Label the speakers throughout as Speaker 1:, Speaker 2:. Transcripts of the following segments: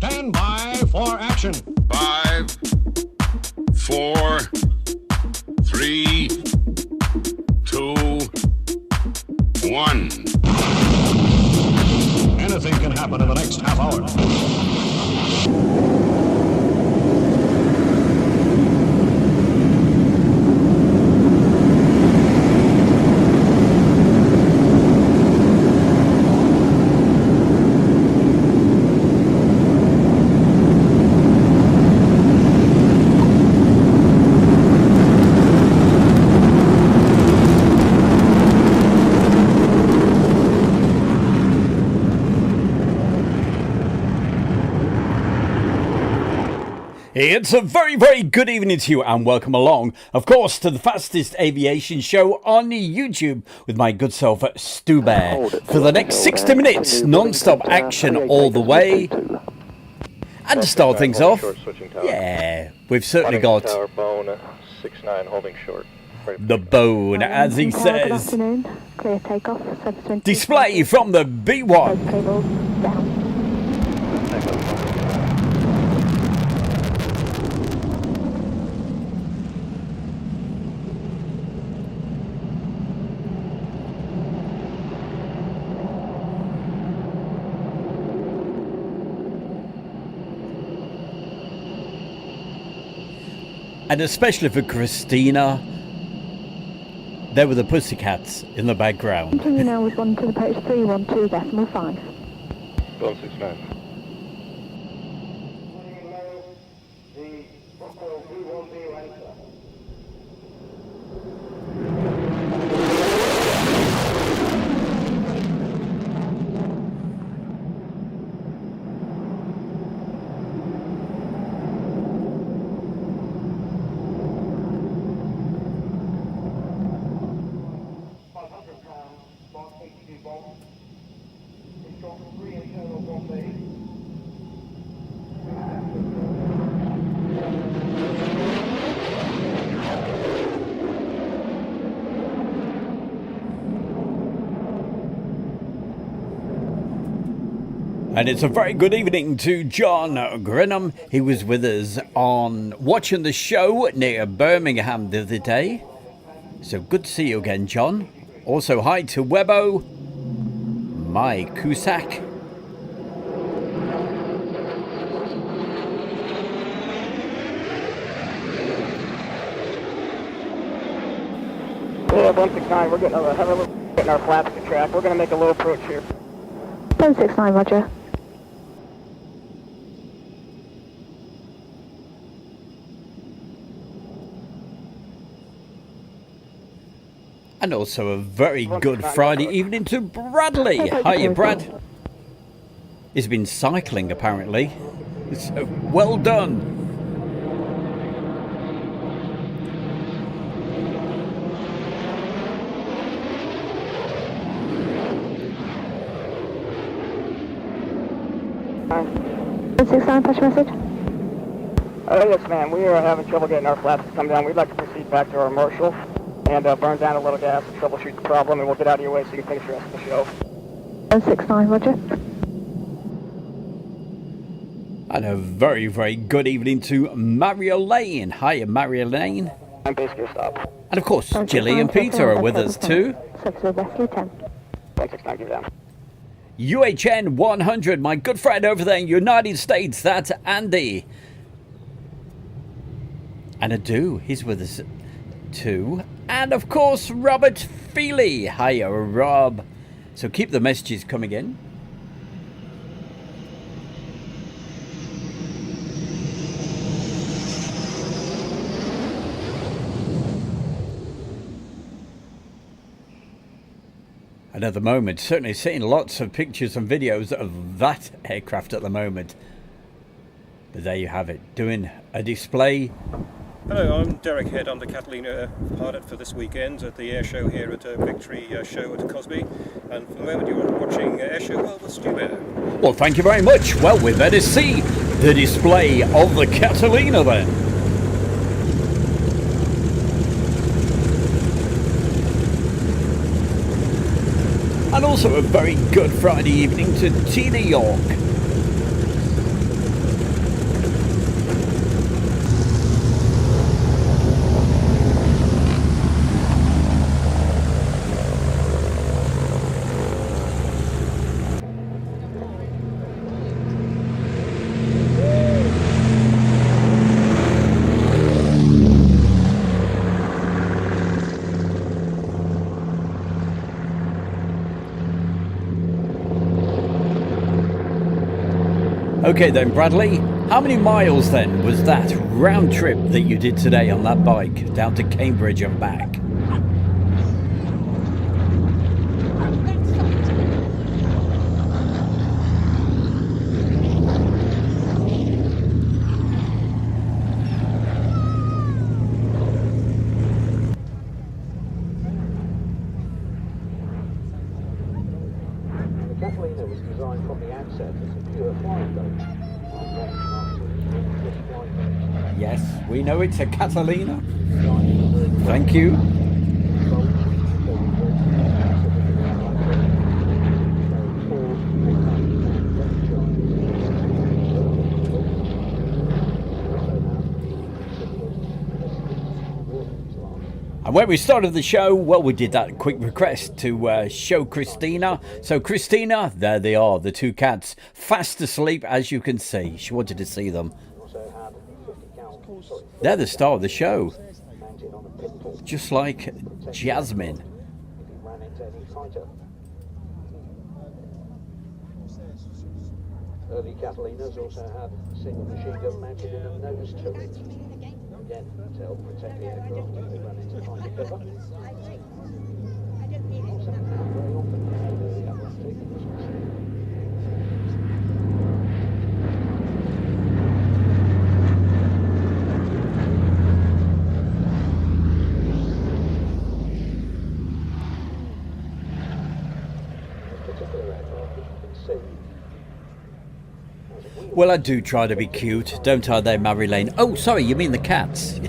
Speaker 1: Stand by for action.
Speaker 2: 5, 4, 3, 2, 1.
Speaker 1: Anything can happen in the next half hour.
Speaker 3: It's a very, very good evening to you and welcome along, of course, to the fastest aviation show on YouTube with my good self, Stu Bear, for the next 60 minutes, non-stop action all the way. And to start things off, yeah, we've certainly got the bone, as he says. Display from the B1. And especially for Christina, there were the Pussycats in the background.
Speaker 4: Continue now with 1 to the approach 312.5.
Speaker 5: 169.
Speaker 3: And it's a very good evening to John Grenham. He was with us on watching the show near Birmingham the other day. So good to see you again, John. Also, hi to Webbo, my Cusack.
Speaker 6: Yeah, 169, we're getting our flaps to track. We're going to make a low approach here.
Speaker 4: 169, roger.
Speaker 3: And also a very good Friday evening to Bradley. Hiya, Brad. He's been cycling, apparently. So, well done.
Speaker 4: Touch message.
Speaker 6: Yes, ma'am. We are having trouble getting our flaps to come down. We'd like to proceed back to our marshal and burn down a little gas and troubleshoot the problem, and we'll get out of your way so you can finish the rest of the show.
Speaker 4: 169, roger.
Speaker 3: And a very, very good evening to Mario Lane. Hiya, Mario Lane.
Speaker 6: I'm basically a stop.
Speaker 3: And of course, Jilly and Peter are with us too.
Speaker 6: 169, give it down.
Speaker 3: UHN 100, my good friend over there in the United States, that's Andy. And Adu, he's with us too. And of course, Robert Feely. Hiya, Rob. So keep the messages coming in. And at the moment, certainly seeing lots of pictures and videos of that aircraft at the moment. But there you have it, doing a display.
Speaker 7: Hello, I'm Derek Head. I'm the Catalina pilot for this weekend at the Airshow here at Victory Show at Cosby. And for the moment you're watching Airshow World with Stu Bear.
Speaker 3: Well, thank you very much. Well, we better see the display of the Catalina then. And also a very good Friday evening to Tina York. Okay then, Bradley, how many miles then was that round trip that you did today on that bike down to Cambridge and back?
Speaker 8: The Catalina was designed from the outset as a pure flying boat.
Speaker 3: Yes, we know it's a Catalina. Thank you. And when we started the show, well, we did that quick request to show Christina. So Christina, there they are, the two cats, fast asleep, as you can see. She wanted to see them. They're the star of the show, just like Jasmine.
Speaker 8: Early Catalinas also had a single machine gun mounted in a nose turret. Again, to help protect the aircraft if they ran into fighter cover. Also, very often the Atlantic.
Speaker 3: Well, I do try to be cute, don't I there, Mary Lane? Oh, sorry, you mean the cats.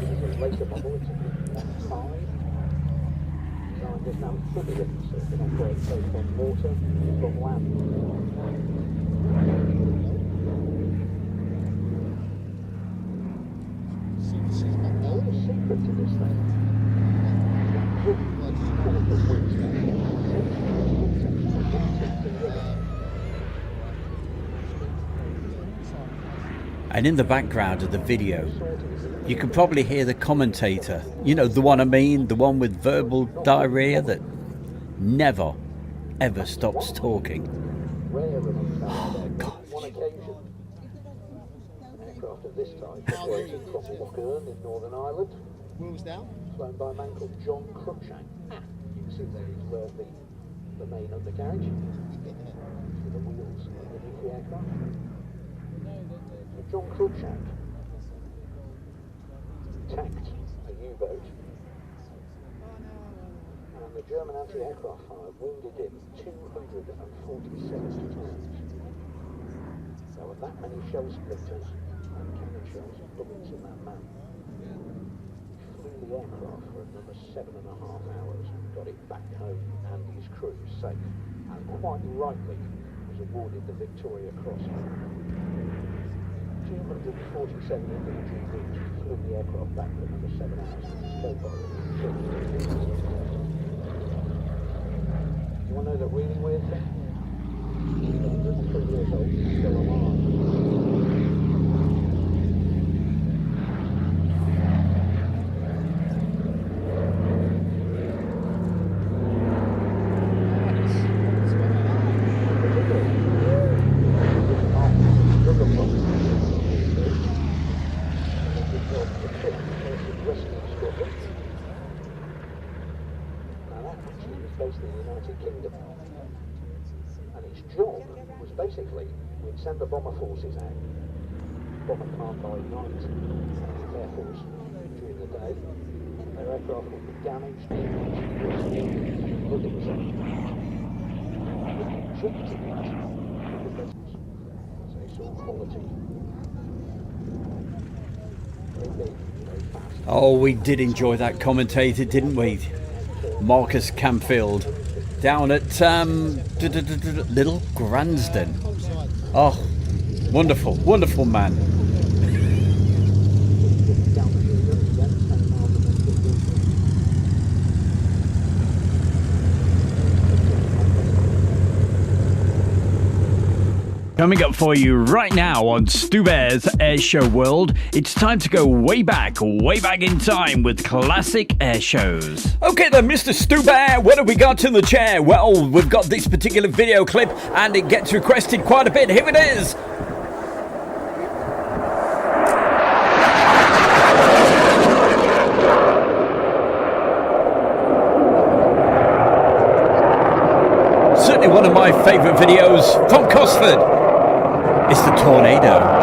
Speaker 3: And in the background of the video, you can probably hear the commentator. You know, the one I mean, the one with verbal diarrhea that never, ever stops talking. Oh, God.
Speaker 8: Aircraft of this type operating from Lockern in Northern Ireland. Wheels down. Flown by a man called John Cruikshank. You can see there is the main undercarriage. The wheels underneath the aircraft. John Cruikshank attacked a U-boat and the German anti-aircraft fire wounded him 247 times. There were that many shell splinters and cannon shells and bullets in that man. He flew the aircraft for another 7.5 hours and got it back home and his crew safe, and quite rightly was awarded the Victoria Cross. 247 infantry units flew the aircraft back for another 7 hours. You want to know the really weird thing? 103 years old, still alive. Send the bomber forces out. Bomber command by night, Air Force during the day. Their aircraft would be damaged, buildings rejected it. So they saw quality. Very fast.
Speaker 3: Oh, we did enjoy that commentator, didn't we? Marcus Camfield down at Little Gransden. Oh, wonderful, wonderful man. Coming up for you right now on Stu Bear's Airshow World, it's time to go way back in time with classic airshows. Okay then, Mr. Stu Bear, what have we got in the chair? Well, we've got this particular video clip and it gets requested quite a bit. Here it is. favourite videos from Cosford. It's the tornado.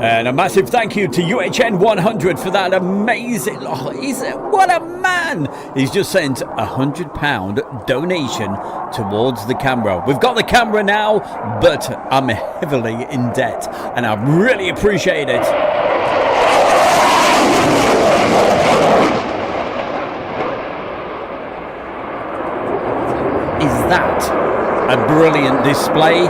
Speaker 3: And a massive thank you to UHN 100 for that amazing. What a man! He's just sent £100 donation towards the camera. We've got the camera now, but I'm heavily in debt, and I really appreciate it. Is that a brilliant display?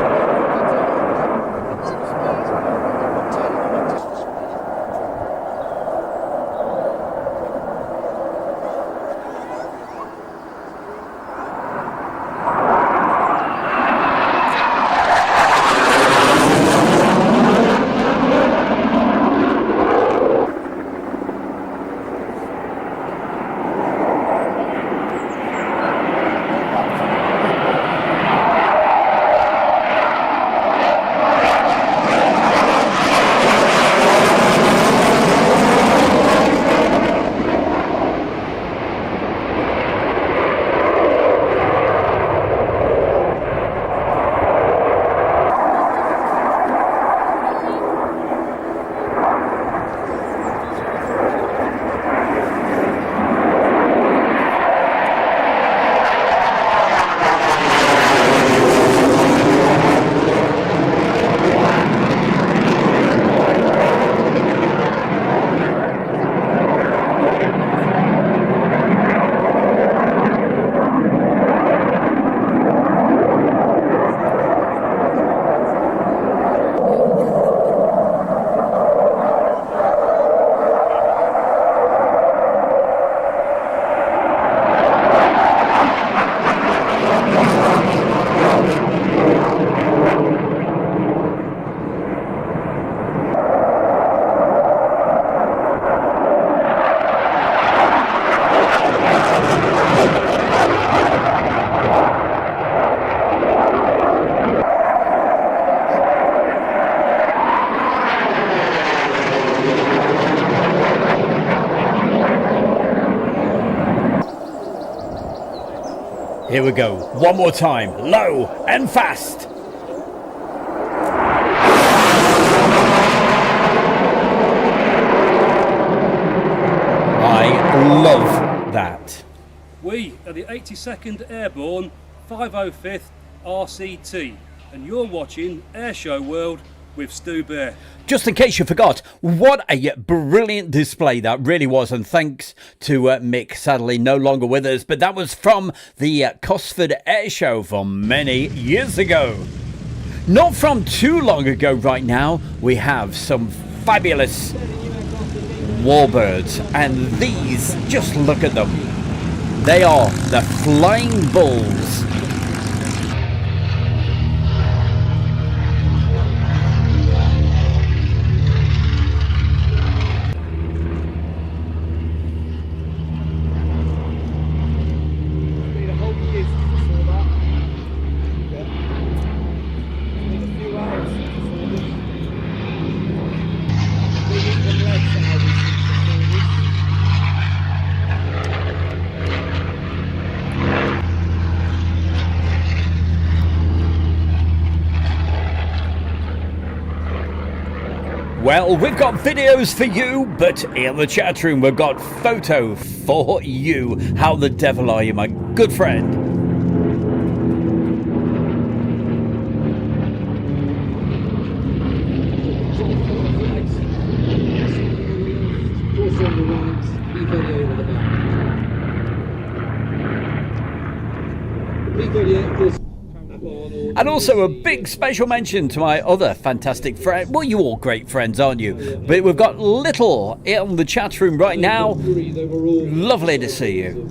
Speaker 3: Here we go. One more time. Low and fast. I love that.
Speaker 9: We are the 82nd Airborne 505th RCT, and you're watching Airshow World with Stu Bear.
Speaker 3: Just in case you forgot, what a brilliant display that really was, and thanks to Mick, sadly no longer with us, but that was from the Cosford Airshow from many years ago. Not from too long ago right now, we have some fabulous warbirds, and these, just look at them. They are the Flying Bulls. Well, we've got videos for you, but in the chat room we've got photo for you. How the devil are you, my good friend? And also a big special mention to my other fantastic friend. Well, you all great friends, aren't you? But we've got Little in the chat room right now. Lovely to see you.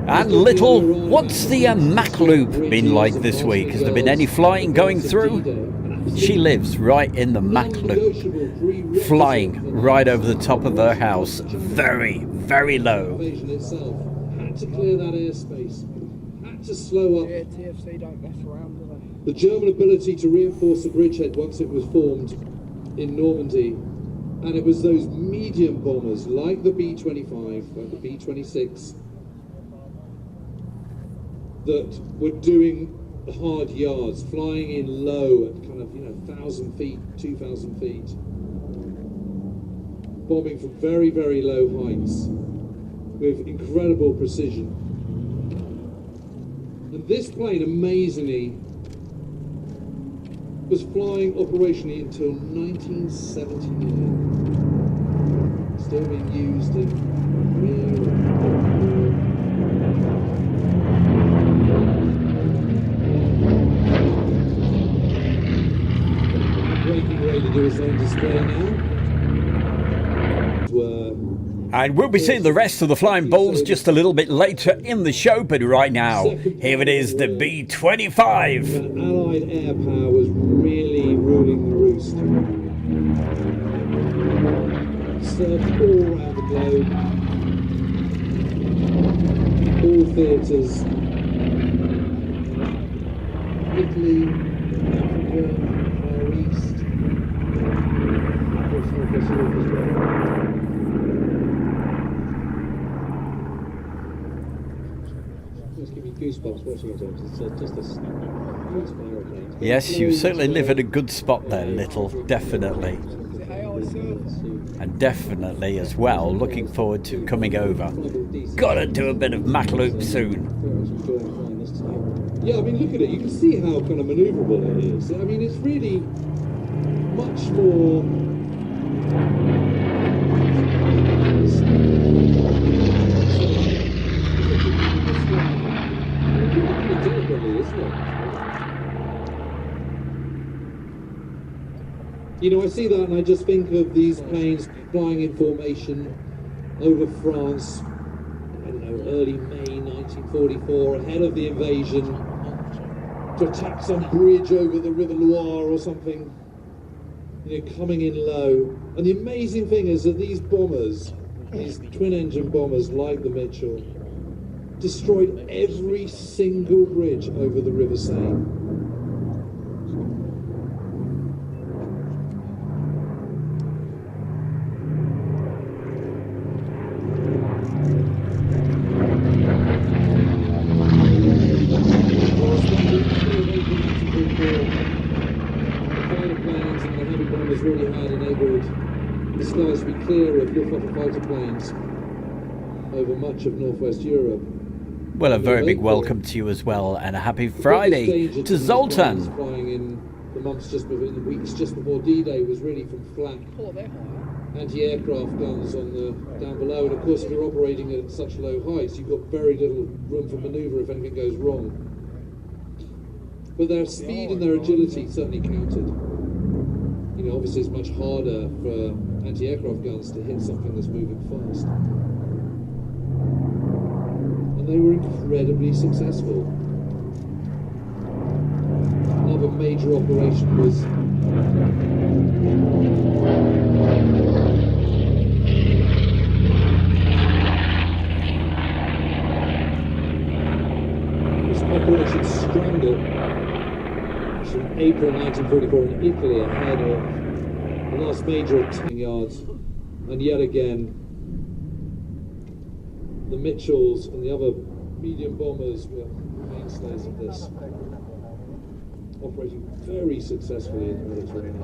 Speaker 3: And Little, what's the Mac loop been like this week? Has there been any flying going through? She lives right in the Mac loop, flying right over the top of her house, very, very low.
Speaker 10: Had to clear that airspace, had to slow up.
Speaker 6: TFC don't mess around, do they?
Speaker 10: The German ability to reinforce the bridgehead once it was formed in Normandy, and it was those medium bombers like the B-25, like the B-26, that were doing hard yards, flying in low at kind of 1,000 feet, 2,000 feet, bombing from very, very low heights with incredible precision. And this plane, amazingly, was flying operationally until 1979. Still being used in real. Breaking away to do his own display now.
Speaker 3: And we'll be seeing the rest of the Flying Bulls just a little bit later in the show, but right now, here it is, the B-25.
Speaker 10: When Allied air power was really ruling the roost. Served all around the globe, all theatres, Italy, Africa, Far East, of course Europe as well. It's giving me goosebumps watching it. It's just a beautiful aeroplane.
Speaker 3: Yes, you certainly live at a good spot there, Little, definitely. And definitely as well, looking forward to coming over. Gotta do a bit of Mac loop soon.
Speaker 10: Yeah, I mean, look at it. You can see how kind of manoeuvrable it is. I mean, it's really much more. You know, I see that and I just think of these planes flying in formation over France, I don't know, early May 1944, ahead of the invasion, to attack some bridge over the River Loire or something, you know, coming in low. And the amazing thing is that these bombers, these twin-engine bombers like the Mitchell, destroyed every single bridge over the River Seine. To be clear of Luftwaffe fighter planes over much of northwest Europe.
Speaker 3: Well, a very big welcome to you as well, and a happy Friday to Zoltan.
Speaker 10: Flying in the months just before, in the weeks just before D-Day, was really from flak anti-aircraft guns on the down below, and of course if you're operating at such low heights, you've got very little room for manoeuvre if anything goes wrong. But their speed and their agility certainly counted. You know, obviously it's much harder for anti-aircraft guns to hit something that's moving fast. And they were incredibly successful. Another major operation was Operation Strangle from April 1944 in Italy, ahead of the last major attack yards, and yet again the Mitchells and the other medium bombers were mainstays of this, operating very successfully in the Mediterranean.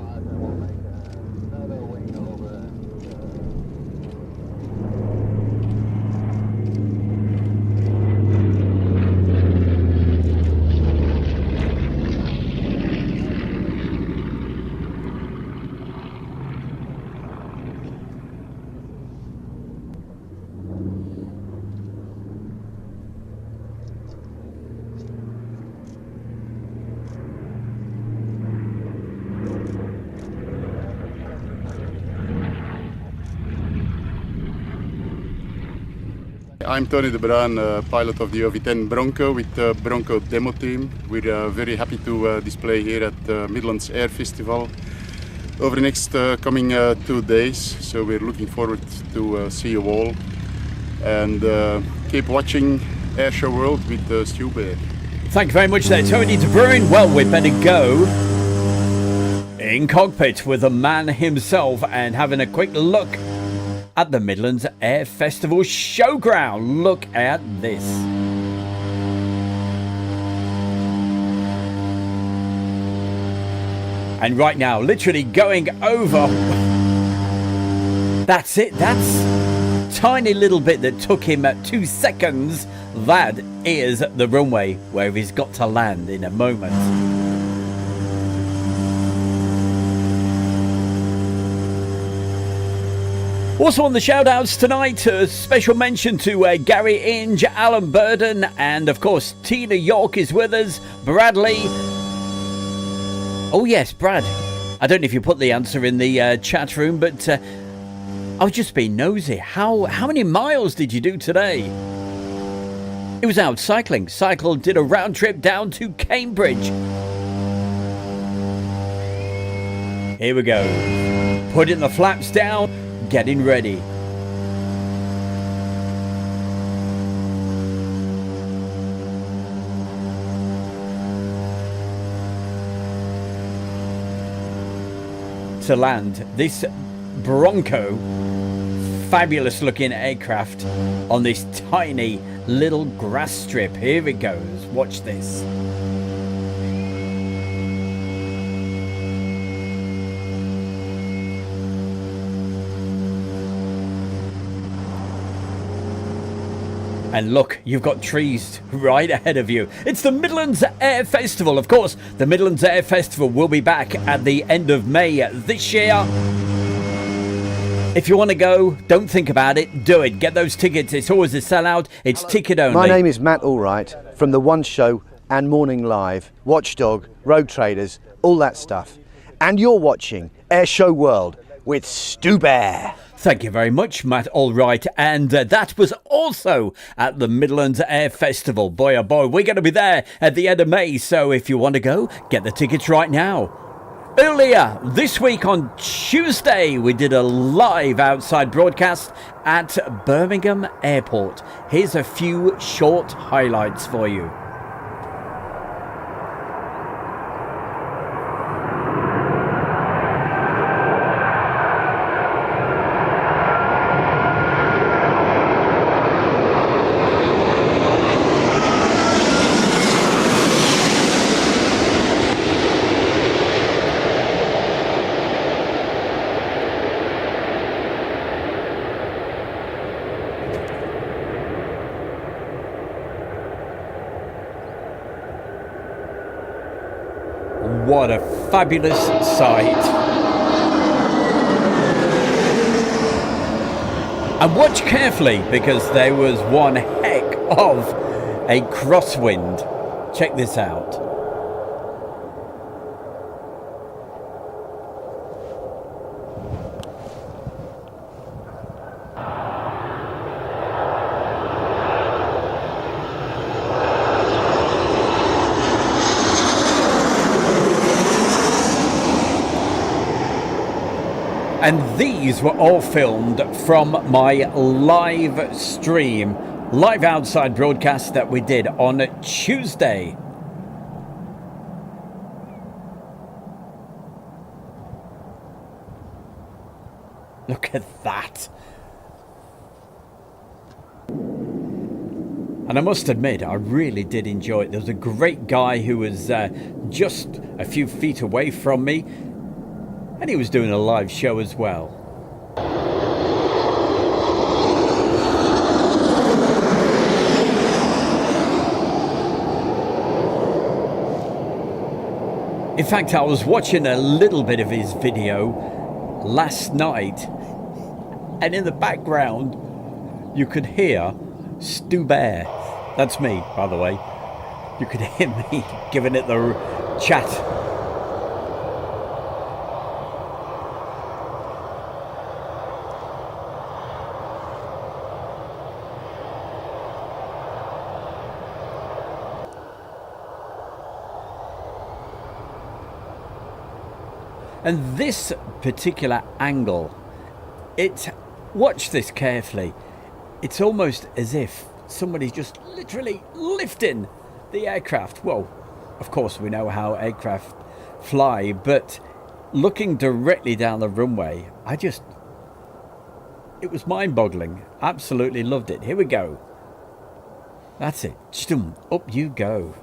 Speaker 11: I'm Tony de Bruin, pilot of the OV-10 Bronco with the Bronco demo team. We're very happy to display here at the Midlands Air Festival over the next coming 2 days. So we're looking forward to see you all, and keep watching Airshow World with Stu Bear.
Speaker 3: Thank you very much there, Tony de Bruin. Well, we better go in cockpit with the man himself and having a quick look at the Midlands Air Festival showground. Look at this. And right now, literally going over. That's it. That's tiny little bit that took him 2 seconds. That is the runway where he's got to land in a moment. Also on the shout-outs tonight, a special mention to Gary Inge, Alan Burden, and of course Tina York is with us, Bradley. Oh yes, Brad. I don't know if you put the answer in the chat room, but I was just being nosy. How many miles did you do today? It was out cycling. Cycled, did a round trip down to Cambridge. Here we go. Putting the flaps down. Getting ready. To land this Bronco, fabulous looking aircraft on this tiny little grass strip. Here it goes. Watch this. And look, you've got trees right ahead of you. It's the Midlands Air Festival. Of course, the Midlands Air Festival will be back at the end of May this year. If you want to go, don't think about it. Do it. Get those tickets. It's always a sellout. It's ticket only.
Speaker 12: My name is Matt Allwright from The One Show and Morning Live, Watchdog, Road Traders, all that stuff. And you're watching Airshow World with Stu Bear.
Speaker 3: Thank you very much, Matt Allwright. And that was also at the Midlands Air Festival. Boy, oh boy, we're going to be there at the end of May. So if you want to go, get the tickets right now. Earlier this week on Tuesday, we did a live outside broadcast at Birmingham Airport. Here's a few short highlights for you. What a fabulous sight. And watch carefully, because there was one heck of a crosswind. Check this out. And these were all filmed from my live stream, live outside broadcast that we did on Tuesday. Look at that. And I must admit, I really did enjoy it. There was a great guy who was just a few feet away from me, and he was doing a live show as well. In fact, I was watching a little bit of his video last night, and in the background you could hear Stu Bear. That's me, by the way. You could hear me giving it the chat. And this particular angle, watch this carefully. It's almost as if somebody's just literally lifting the aircraft. Well, of course we know how aircraft fly, but looking directly down the runway, it was mind-boggling. Absolutely loved it. Here we go. That's it. Up you go.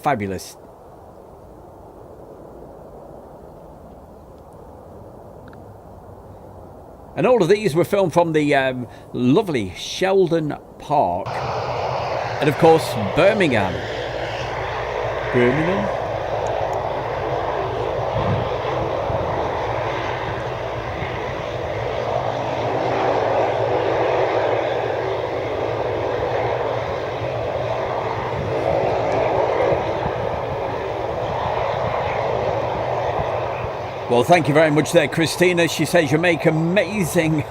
Speaker 3: Fabulous. And all of these were filmed from the lovely Sheldon Park. And of course, Birmingham. Birmingham? Well, thank you very much there, Christina. She says you make amazing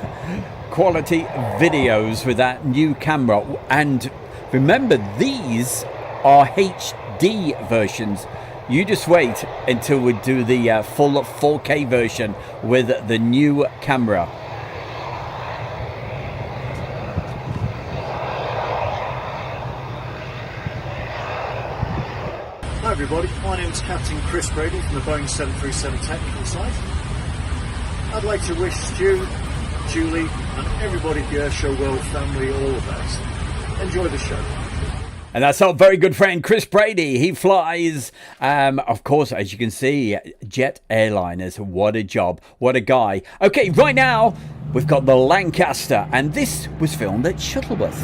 Speaker 3: quality videos with that new camera. And remember, these are HD versions. You just wait until we do the full 4K version with the new camera.
Speaker 13: Hi everybody, my name's Captain Chris Brady from the Boeing 737 technical side. I'd like to wish Stu, Julie and everybody at the Airshow World family all the best. Enjoy the show.
Speaker 3: And that's our very good friend Chris Brady. He flies, of course, as you can see, jet airliners. What a job. What a guy. Okay, right now, we've got the Lancaster, and this was filmed at Shuttleworth.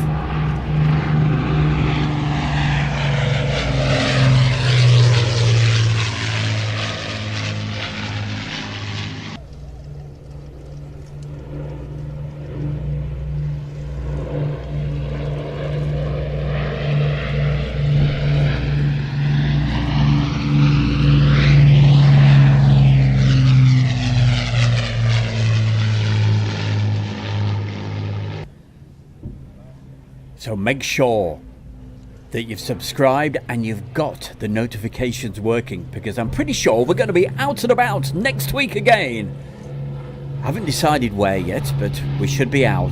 Speaker 3: So make sure that you've subscribed and you've got the notifications working, because I'm pretty sure we're going to be out and about next week again. I haven't decided where yet, but we should be out.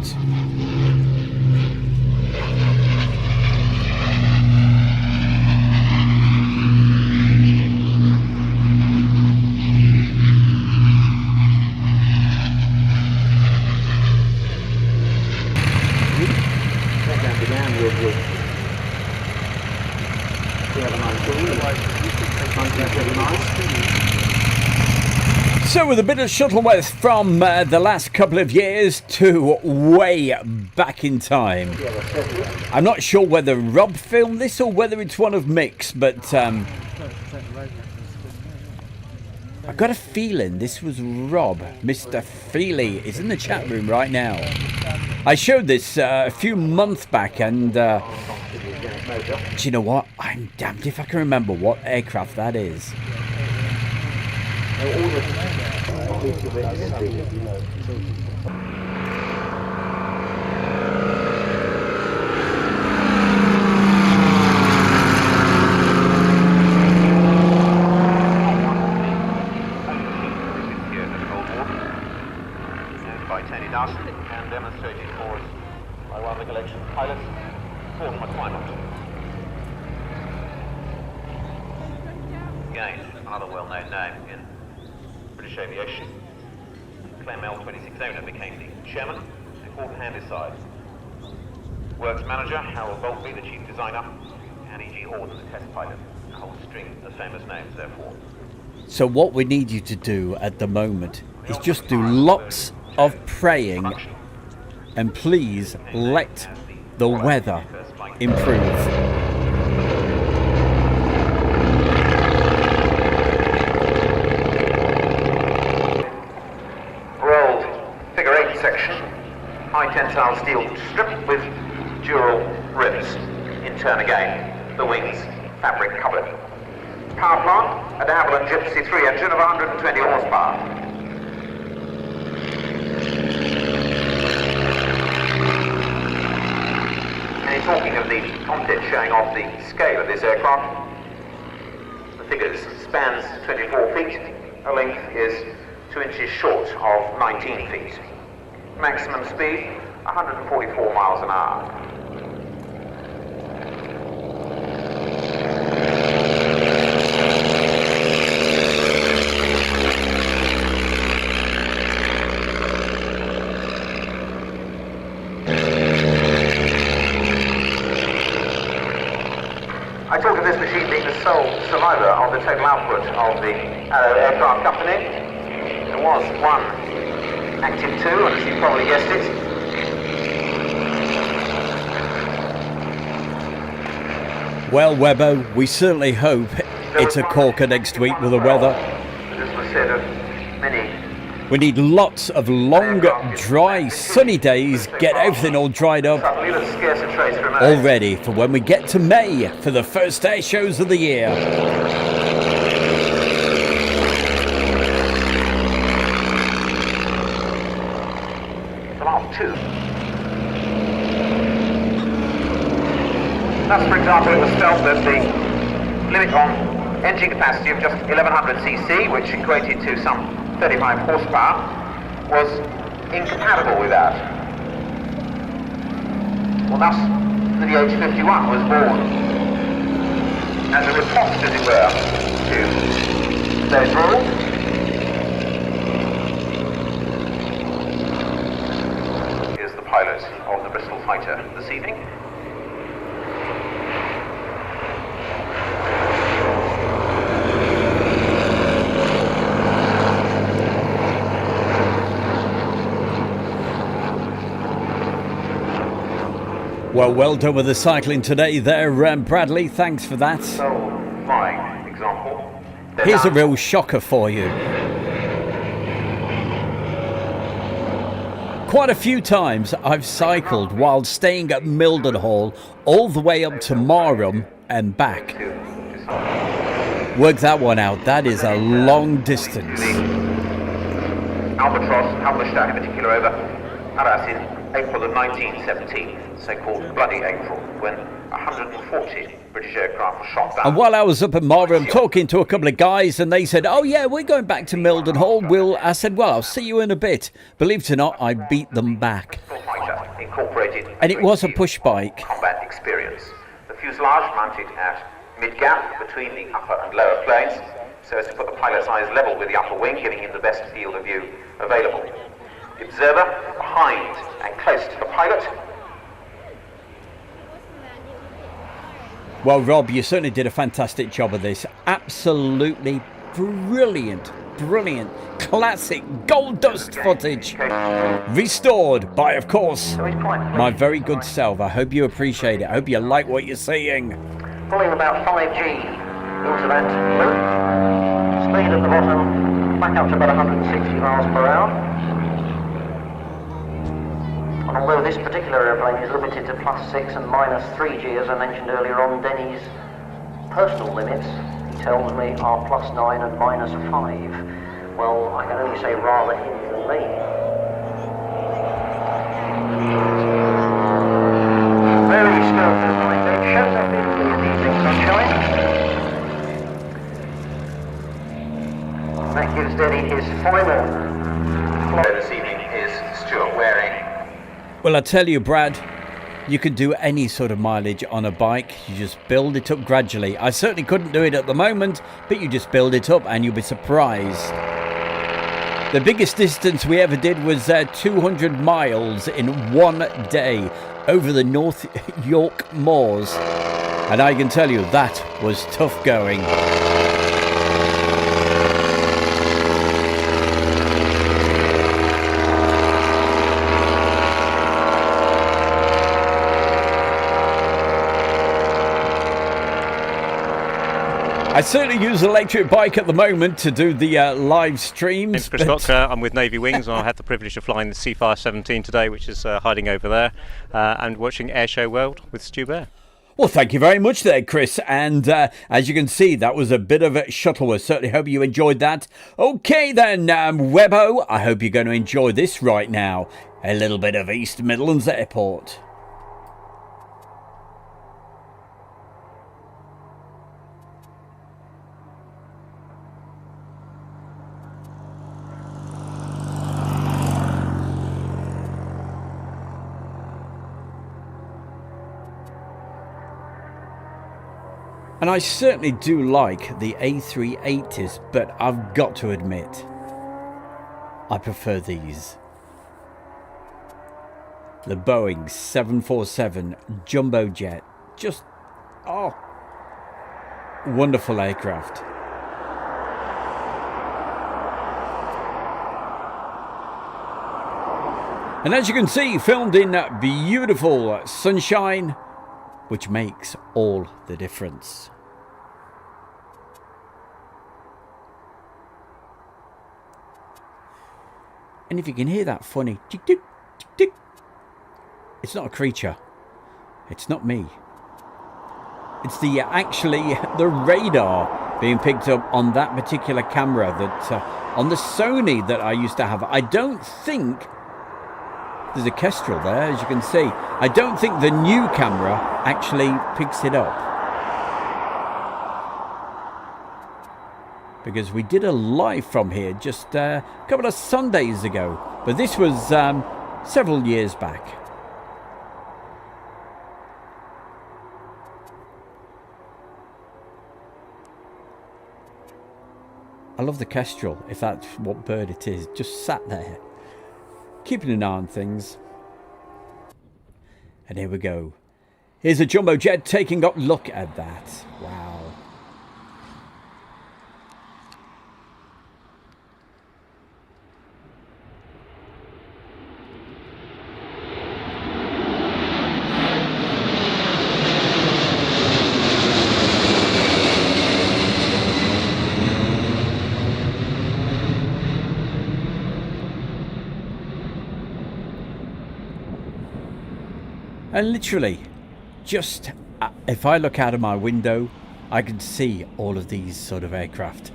Speaker 3: So with a bit of Shuttleworth from the last couple of years to way back in time. I'm not sure whether Rob filmed this or whether it's one of Mick's, but I've got a feeling this was Rob. Mr. Feely is in the chat room right now. I showed this a few months back, and do you know what? I'm damned if I can remember what aircraft that is.
Speaker 14: And demonstrated for us by one of the collection pilots, Paul McClymont. Again, another well-known name in British aviation. Clem L-26 owner became the chairman before the Handyside. Works manager, Harold Boltby, the chief designer, and E.G. Horton, the test pilot. A whole string of famous names, therefore.
Speaker 3: So what we need you to do at the moment is just do lots of praying, and please let the weather improve.
Speaker 14: Rolled figure 8 section, high tensile steel strip with dual ribs. In turn again, the wings fabric covered. Power plant, a de Havilland Gypsy 3 engine of 120 horsepower. And talking of the content showing off the scale of this aircraft, the figures spans 24 feet. The length is 2 inches short of 19 feet. Maximum speed, 144 miles an hour. I talk of this machine being the sole survivor of the total output of the aircraft company. There was one active two, and as you probably guessed it,
Speaker 3: Well, Webbo, we certainly hope it's a corker next week with the weather.
Speaker 14: this was said of many.
Speaker 3: We need lots of long, dry, sunny days, get everything all dried up,
Speaker 14: Suddenly, there's scarce a trace remains.
Speaker 3: all ready for when we get to May for the first air shows of the year.
Speaker 14: The last two. Thus, for example, it was felt that the limit on engine capacity of just 1100 cc, which equated to some 35 horsepower, was incompatible with that. Well, thus, the DH-51 was born as a response, as it were, to those rules. Is the pilot of the Bristol fighter this evening.
Speaker 3: Well done with the cycling today there, Bradley. Thanks for that.
Speaker 14: So, flying example.
Speaker 3: Here's a real shocker for you. Quite a few times I've cycled while staying at Mildenhall all the way up to Marham and back. Work that one out. That is a long distance.
Speaker 14: Albatross published that in particular over Arras in April of 1917, so-called Bloody April, when 140 British aircraft were shot down.
Speaker 3: And while I was up at Marham talking to a couple of guys, and they said, "Oh yeah, we're going back to Mildenhall." I said, "Well, I'll see you in a bit." Believe it or not, I beat them back.
Speaker 14: Incorporated
Speaker 3: And it was a push bike.
Speaker 14: combat experience. The fuselage mounted at mid-gap between the upper and lower planes, so as to put the pilot's eyes level with the upper wing, giving him the best field of view available. The observer behind and close to the pilot.
Speaker 3: Well, Rob, you certainly did a fantastic job of this. Absolutely brilliant, classic gold dust footage. Restored by, of course, my very good self. I hope you appreciate it. I hope you like what you're seeing.
Speaker 14: Pulling about 5G into that loop. Speed at the bottom, back up to about 160 miles per hour. And although this particular airplane is limited to +6 and -3G, as I mentioned earlier on, Denny's personal limits, he tells me, are +9 and -5. Well, I can only say rather him than me. Very skillful flying deck, shows up beautifully in the evening sunshine. And that gives Denny his final flight this evening is Stuart Waring.
Speaker 3: Well, I tell you, Brad, you can do any sort of mileage on a bike. You just build it up gradually. I certainly couldn't do it at the moment, but you just build it up and you'll be surprised. The biggest distance we ever did was 200 miles in one day over the North York Moors. And I can tell you that was tough going. I certainly use an electric bike at the moment to do the live streams.
Speaker 7: Name's Chris Cox, I'm with Navy Wings, and I had the privilege of flying the Seafire 17 today, which is hiding over there, and watching Airshow World with Stu Bear.
Speaker 3: Well, thank you very much there, Chris. And as you can see, that was a bit of a Shuttleworth. Certainly hope you enjoyed that. Okay then, Webbo, I hope you're going to enjoy this right now. A little bit of East Midlands Airport. And I certainly do like the A380s, but I've got to admit, I prefer these. The Boeing 747 Jumbo Jet. Just, oh, wonderful aircraft. And as you can see, filmed in beautiful sunshine, which makes all the difference. And if you can hear that funny tick tick tick tick, it's not a creature. It's not me. It's the actually the radar being picked up on that particular camera that on the Sony that I used to have. I don't think there's a Kestrel there, as you can see. I don't think the new camera actually picks it up, because we did a live from here just a couple of Sundays ago, but this was several years back. I love the Kestrel, if that's what bird it is, just sat there, keeping an eye on things. And here we go. Here's a jumbo jet taking a look at that. Wow. And literally, just if I look out of my window, I can see all of these sort of aircraft.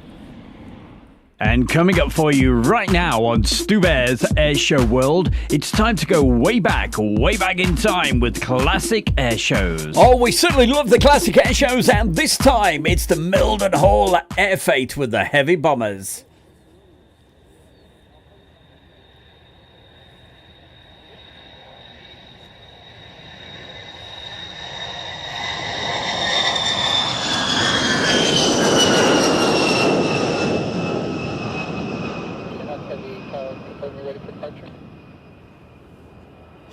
Speaker 3: And coming up for you right now on Stu Bear's Airshow World, it's time to go way back in time with classic airshows. Oh, we certainly love the classic airshows, and this time it's the Mildenhall Air Fate with the heavy bombers.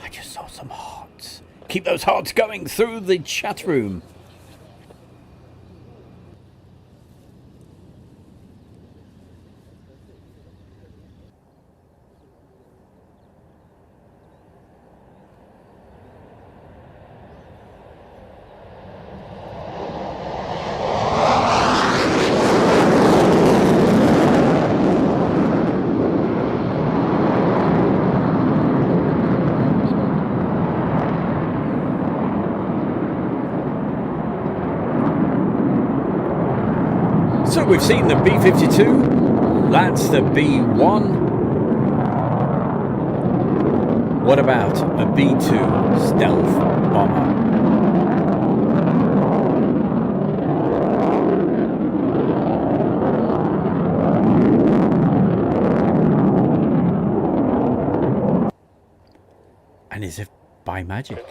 Speaker 3: I just saw some hearts. Keep those hearts going through the chat room. So we've seen the B-52, that's the B-1. What about a B-2 stealth bomber? And is it by magic?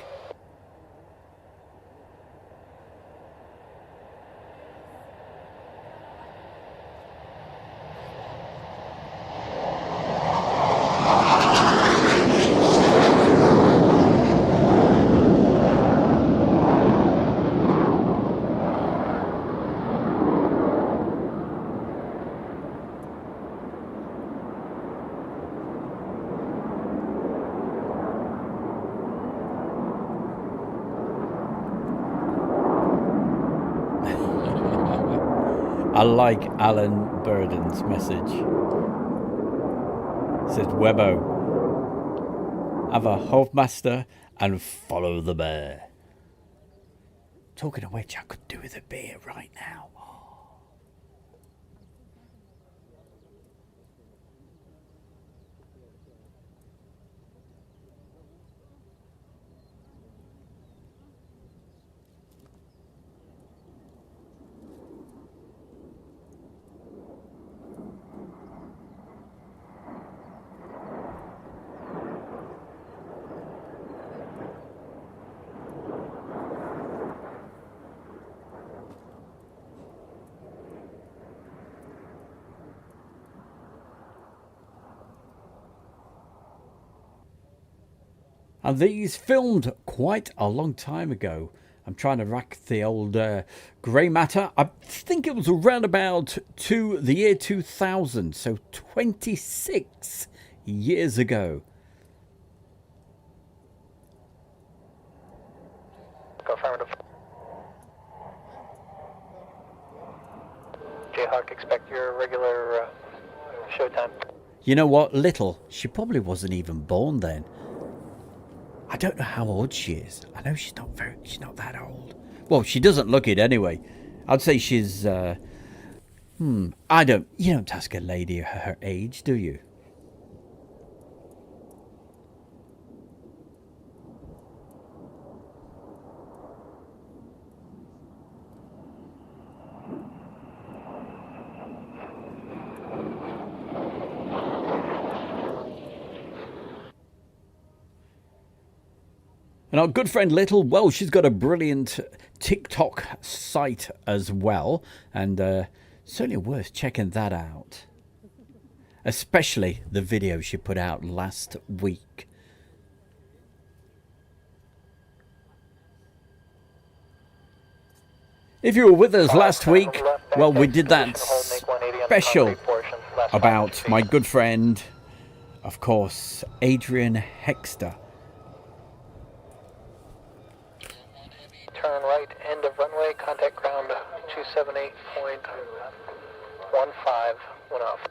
Speaker 3: I like Alan Burden's message. It says, Webbo, have a Hofmaster and follow the bear. Talking of which, I could do with a beer right now. And these filmed quite a long time ago. I'm trying to rack the old grey matter. I think it was around about the year 2000, so 26 years ago.
Speaker 6: Affirmative. Jayhawk, expect your regular showtime.
Speaker 3: You know what? Little. She probably wasn't even born then. I don't know how old she is. I know she's not that old. Well, she doesn't look it anyway. I'd say she's, you don't ask a lady her age, do you? And our good friend Little, well, she's got a brilliant TikTok site as well. And certainly worth checking that out. Especially the video she put out last week. If you were with us last week, well, we did that special about my good friend, of course, Adrian Hexter.
Speaker 6: Turn right, end of runway, contact ground 278.15, went off.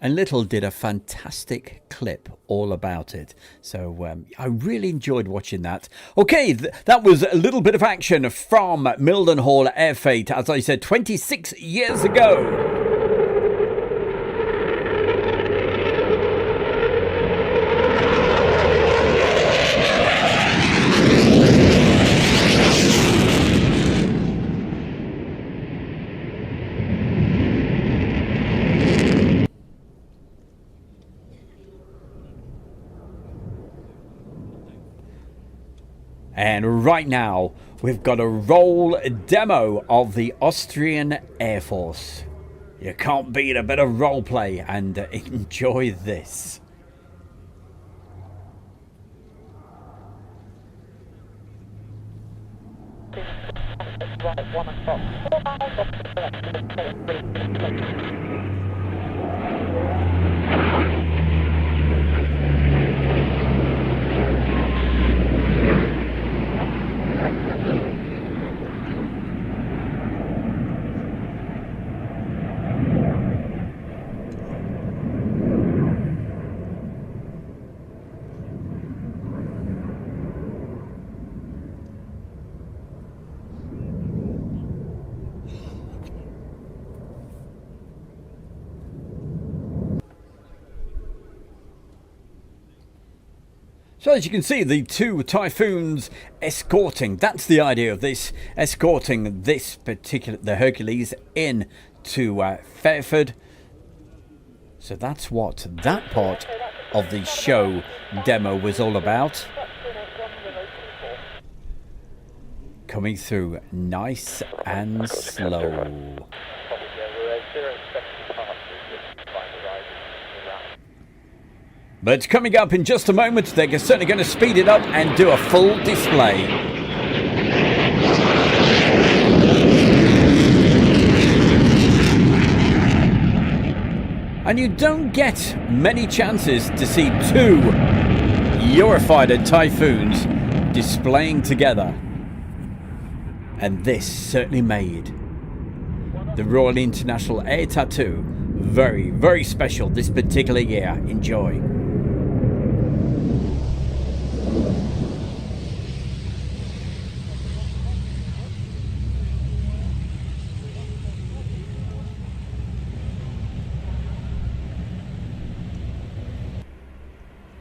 Speaker 3: And Little did a fantastic clip all about it. So I really enjoyed watching that. Okay, that was a little bit of action from Mildenhall Air Fete, as I said, 26 years ago. And right now, we've got a roll demo of the Austrian Air Force. You can't beat a bit of role play, and enjoy this. So as you can see, the two Typhoons escorting, that's the idea of this, escorting this particular, the Hercules in to Fairford. So that's what that part of the show demo was all about. Coming through nice and slow. But coming up in just a moment, they're certainly going to speed it up and do a full display. And you don't get many chances to see two Eurofighter Typhoons displaying together. And this certainly made the Royal International Air Tattoo very, very special this particular year. Enjoy.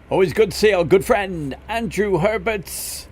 Speaker 3: Always good to see our good friend Andrew Herberts.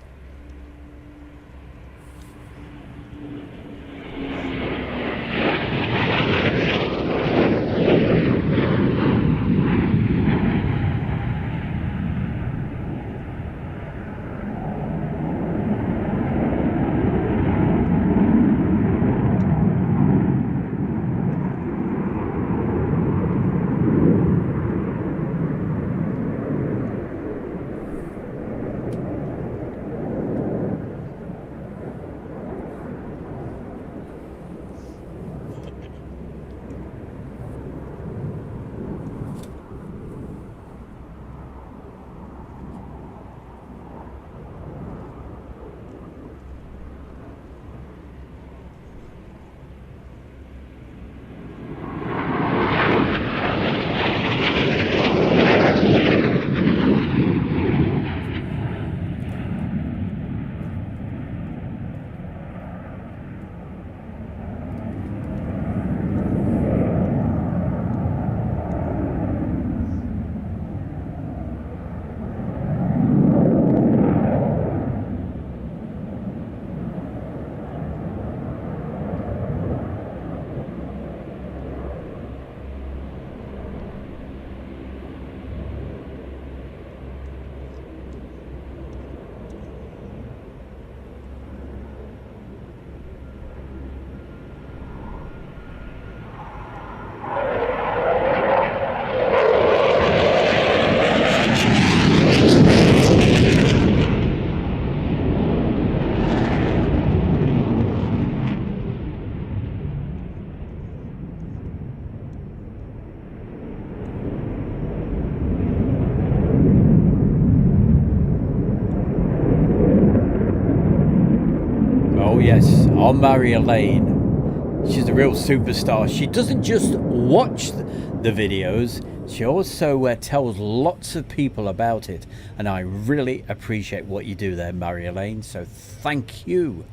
Speaker 3: Oh yes, our Mary Elaine. She's a real superstar. She doesn't just watch the videos, she also tells lots of people about it. And I really appreciate what you do there, Mary Elaine. So thank you.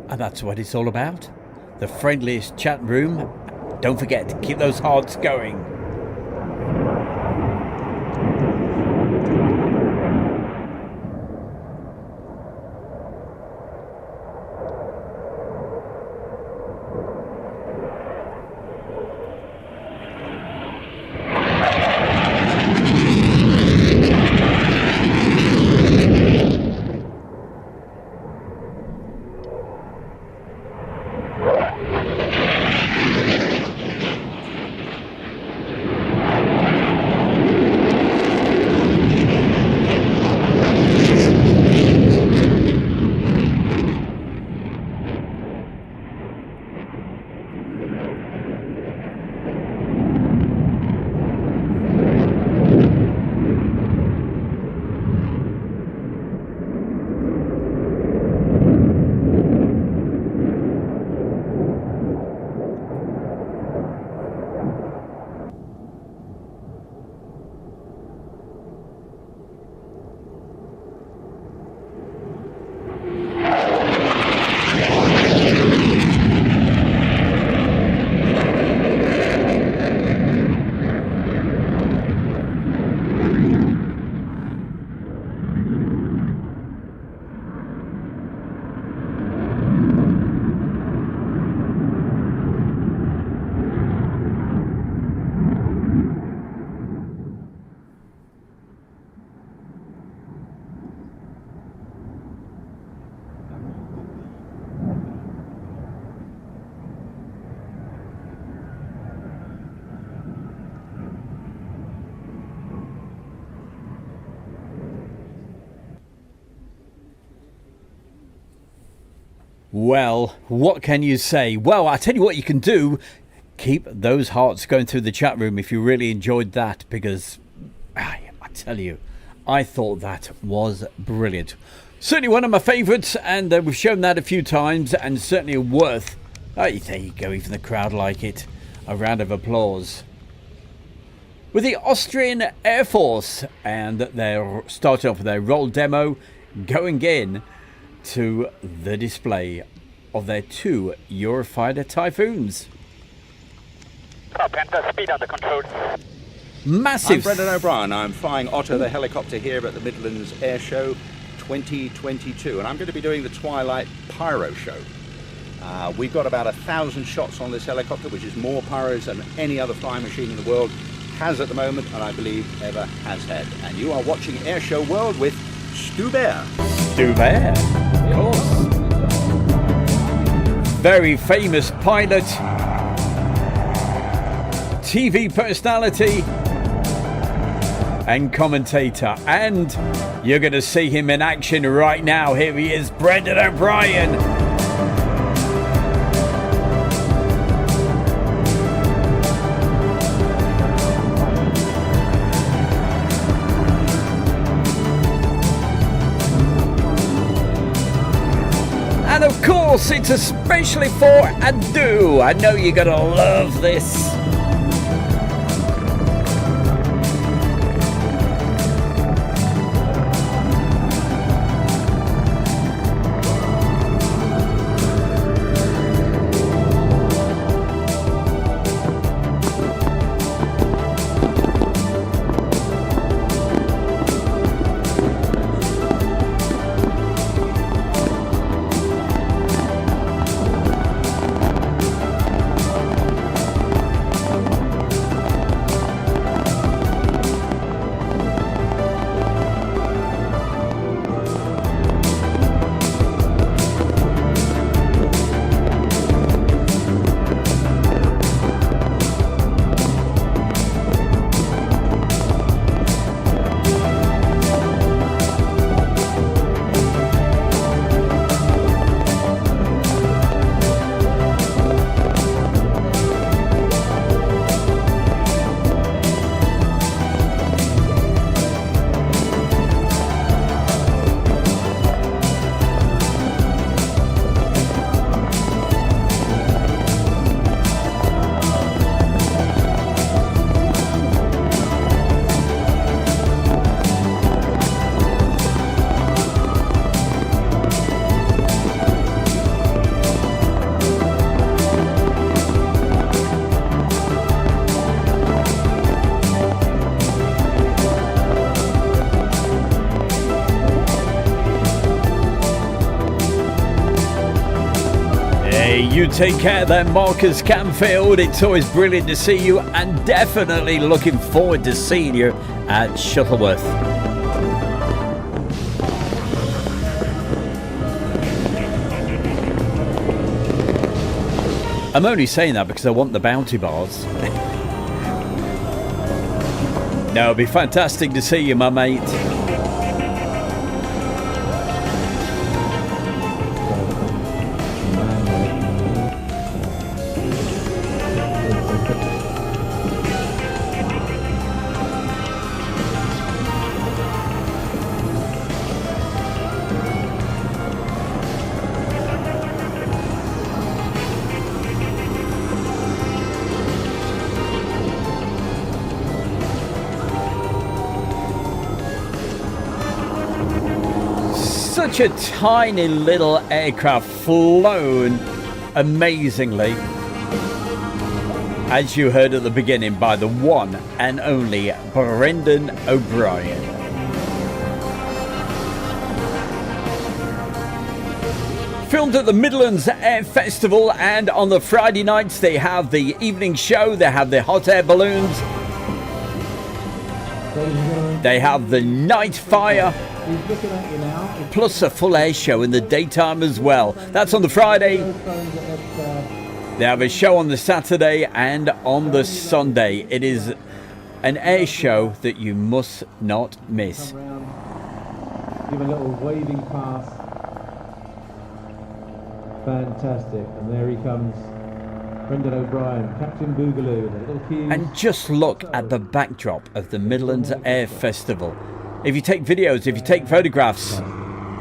Speaker 3: And that's what it's all about. The friendliest chat room. Don't forget to keep those hearts going. Well, what can you say? Well, I tell you what you can do. Keep those hearts going through the chat room if you really enjoyed that, because I tell you, I thought that was brilliant. Certainly one of my favourites, and we've shown that a few times, and certainly worth, there you go, even the crowd like it, a round of applause. With the Austrian Air Force, and they're starting off with their roll demo, going in to the display of their two Eurofighter Typhoons.
Speaker 15: Panther, speed under control.
Speaker 3: Massive.
Speaker 16: I'm Brendan O'Brien. I'm flying Otto the helicopter here at the Midlands Air Show 2022, and I'm going to be doing the Twilight Pyro Show. We've got about 1,000 shots on this helicopter, which is more pyros than any other flying machine in the world has at the moment, and I believe ever has had. And you are watching Airshow World with Stu Bear.
Speaker 3: Stu Bear, of course. Very famous pilot, TV personality, and commentator. And you're going to see him in action right now. Here he is, Brendan O'Brien. And of course, it's especially for Adu. I know you're going to love this. You take care then, Marcus Canfield. It's always brilliant to see you, and definitely looking forward to seeing you at Shuttleworth. I'm only saying that because I want the bounty bars. No, it'll be fantastic to see you, my mate. Such a tiny little aircraft, flown amazingly, as you heard at the beginning, by the one and only Brendan O'Brien. Filmed at the Midlands Air Festival, and on the Friday nights they have the evening show, they have the hot air balloons, they have the night fire, plus a full air show in the daytime as well. That's on the Friday. They have a show on the Saturday and on the Sunday. It is an air show that you must not miss.
Speaker 10: Give a little waving pass. Fantastic. And there he comes. Brendan O'Brien, Captain Boogaloo, the little keys.
Speaker 3: And just look at the backdrop of the Midlands Air Festival. If you take videos, if you take photographs,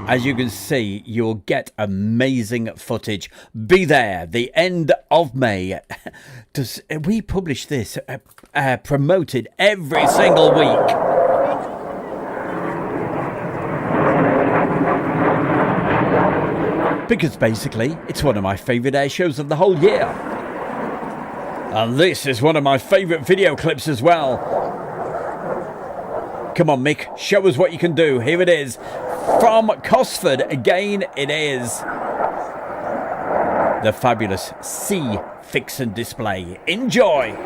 Speaker 3: as you can see, you'll get amazing footage. Be there, the end of May. We publish this, promoted every single week. Because basically, it's one of my favourite air shows of the whole year. And this is one of my favourite video clips as well. Come on, Mick, show us what you can do. Here it is. From Cosford, again, it is the fabulous C-Vixen display. Enjoy!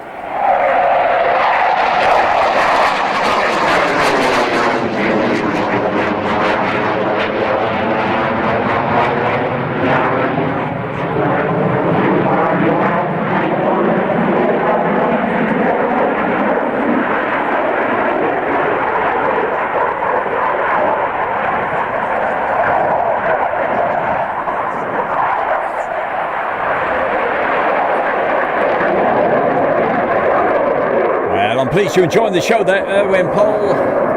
Speaker 3: I'm pleased you're enjoying the show there, Erwin Paul.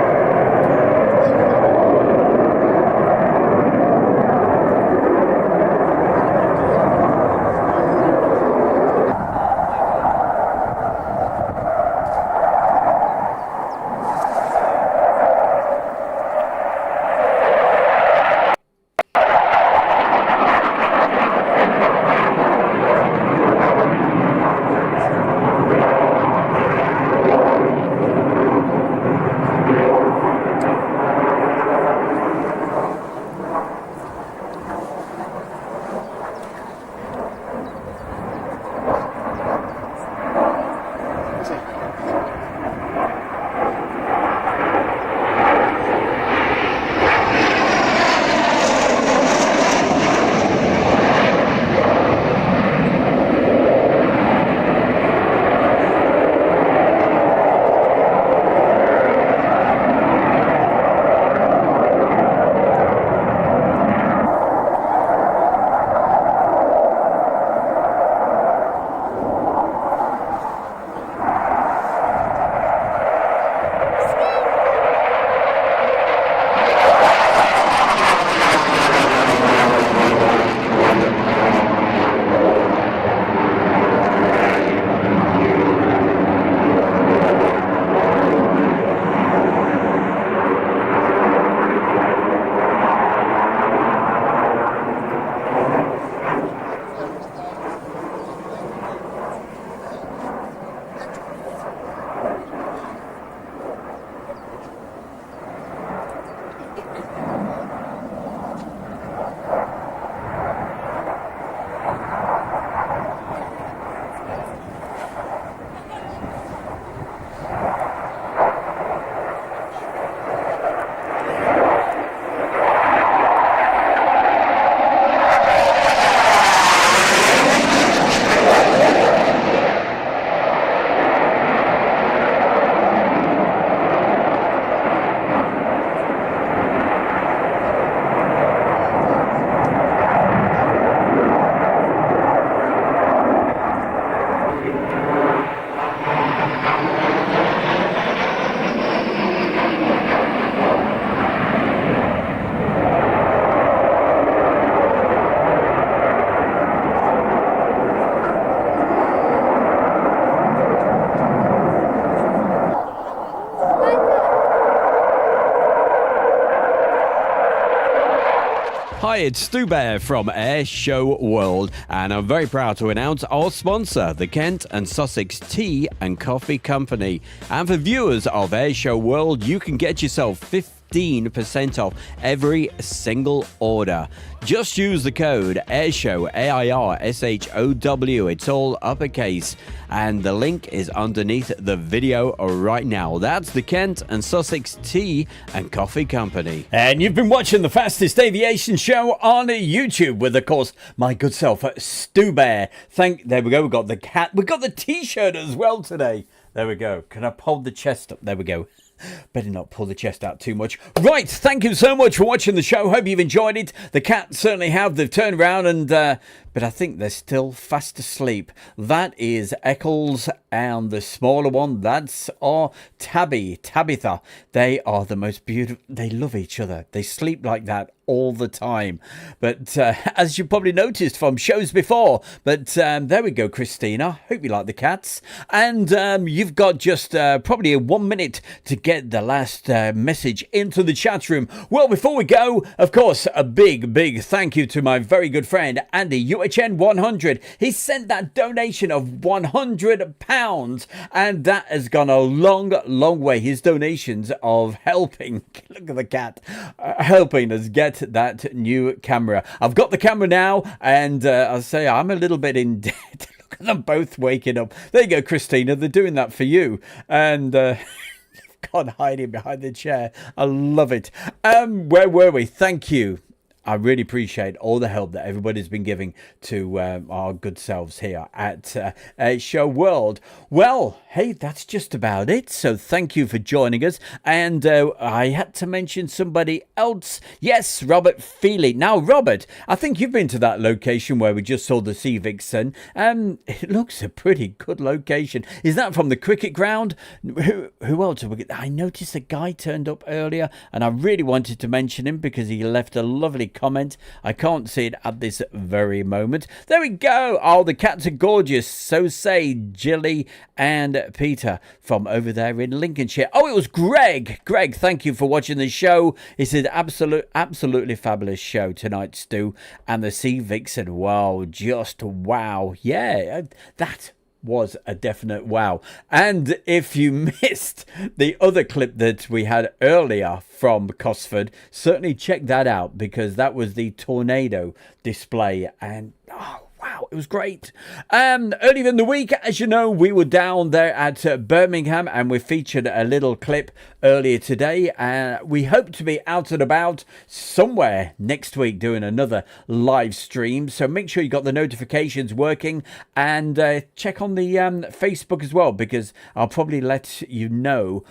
Speaker 3: Hi, it's Stu Bear from Airshow World, and I'm very proud to announce our sponsor, the Kent and Sussex Tea and Coffee Company. And for viewers of Airshow World, you can get yourself 15% off every single order. Just use the code AIRSHOW, AIRSHOW. It's all uppercase, and the link is underneath the video right now. That's the Kent and Sussex Tea and Coffee Company. And you've been watching the fastest aviation show on YouTube with, of course, my good self, Stu Bear. There we go. We've got the cat. We've got the t-shirt as well today. There we go. Can I hold the chest up? There we go. Better not pull the chest out too much. Right, thank you so much for watching the show. Hope you've enjoyed it. The cats certainly have. They've turned around and but I think they're still fast asleep. That is Eccles, and the smaller one, that's our Tabitha. They are the most beautiful. They love each other. They sleep like that all the time. But as you probably noticed from shows before, but there we go, Christina. Hope you like the cats. And you've got just probably 1 minute to get the last message into the chat room. Well, before we go, of course, a big thank you to my very good friend Andy, UHN 100. He sent that donation of £100, and that has gone a long way. His donations of helping, look at the cat, helping us get that new camera. I've got the camera now, and I'll say I'm a little bit in debt. Look at them both waking up. There you go, Christina. They're doing that for you. And God, hiding behind the chair. I love it. Where were we? Thank you. I really appreciate all the help that everybody's been giving to our good selves here at Airshow World. Well, hey, that's just about it. So thank you for joining us. And I had to mention somebody else. Yes, Robert Feely. Now, Robert, I think you've been to that location where we just saw the C-Vixen. It looks a pretty good location. Is that from the cricket ground? Who else? I noticed a guy turned up earlier, and I really wanted to mention him because he left a lovely comment. I can't see it at this very moment. There we go. Oh, the cats are gorgeous. So say Jilly and Peter from over there in Lincolnshire. Oh, it was Greg. Greg, thank you for watching the show. It's an absolutely fabulous show tonight, Stu. And the C-Vixen, wow, just wow. Yeah, that was a definite wow. And if you missed the other clip that we had earlier from Cosford, certainly check that out, because that was the tornado display, and oh wow, it was great. Earlier in the week, as you know, we were down there at Birmingham, and we featured a little clip earlier today. We hope to be out and about somewhere next week doing another live stream. So make sure you got the notifications working, and check on the Facebook as well, because I'll probably let you know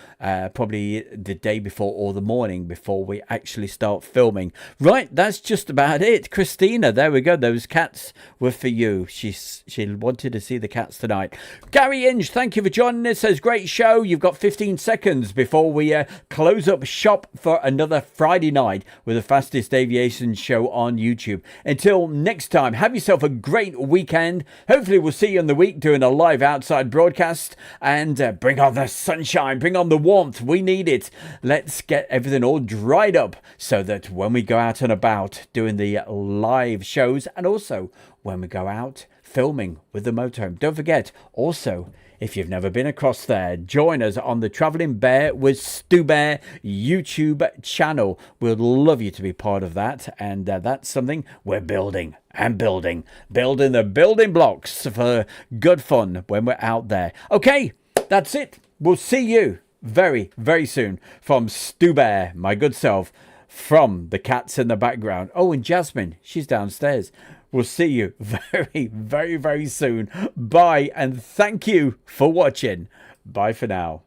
Speaker 3: probably the day before or the morning before we actually start filming. Right, that's just about it. Christina, there we go. Those cats were for you. She wanted to see the cats tonight. Gary Inge, thank you for joining us. Says great show. You've got 15 seconds before we close up shop for another Friday night with the fastest aviation show on YouTube. Until next time, have yourself a great weekend. Hopefully we'll see you in the week doing a live outside broadcast, and bring on the sunshine, bring on the warmth. We need it. Let's get everything all dried up so that when we go out and about doing the live shows, and also when we go out filming with the motorhome. Don't forget, also, if you've never been across there, join us on the Travelling Bear with Stu Bear YouTube channel. We'd love you to be part of that, and that's something we're building the building blocks for good fun when we're out there. Okay, that's it. We'll see you very soon from Stu Bear, my good self, from the cats in the background. Oh, and Jasmine, she's downstairs. We'll see you very soon. Bye, and thank you for watching. Bye for now.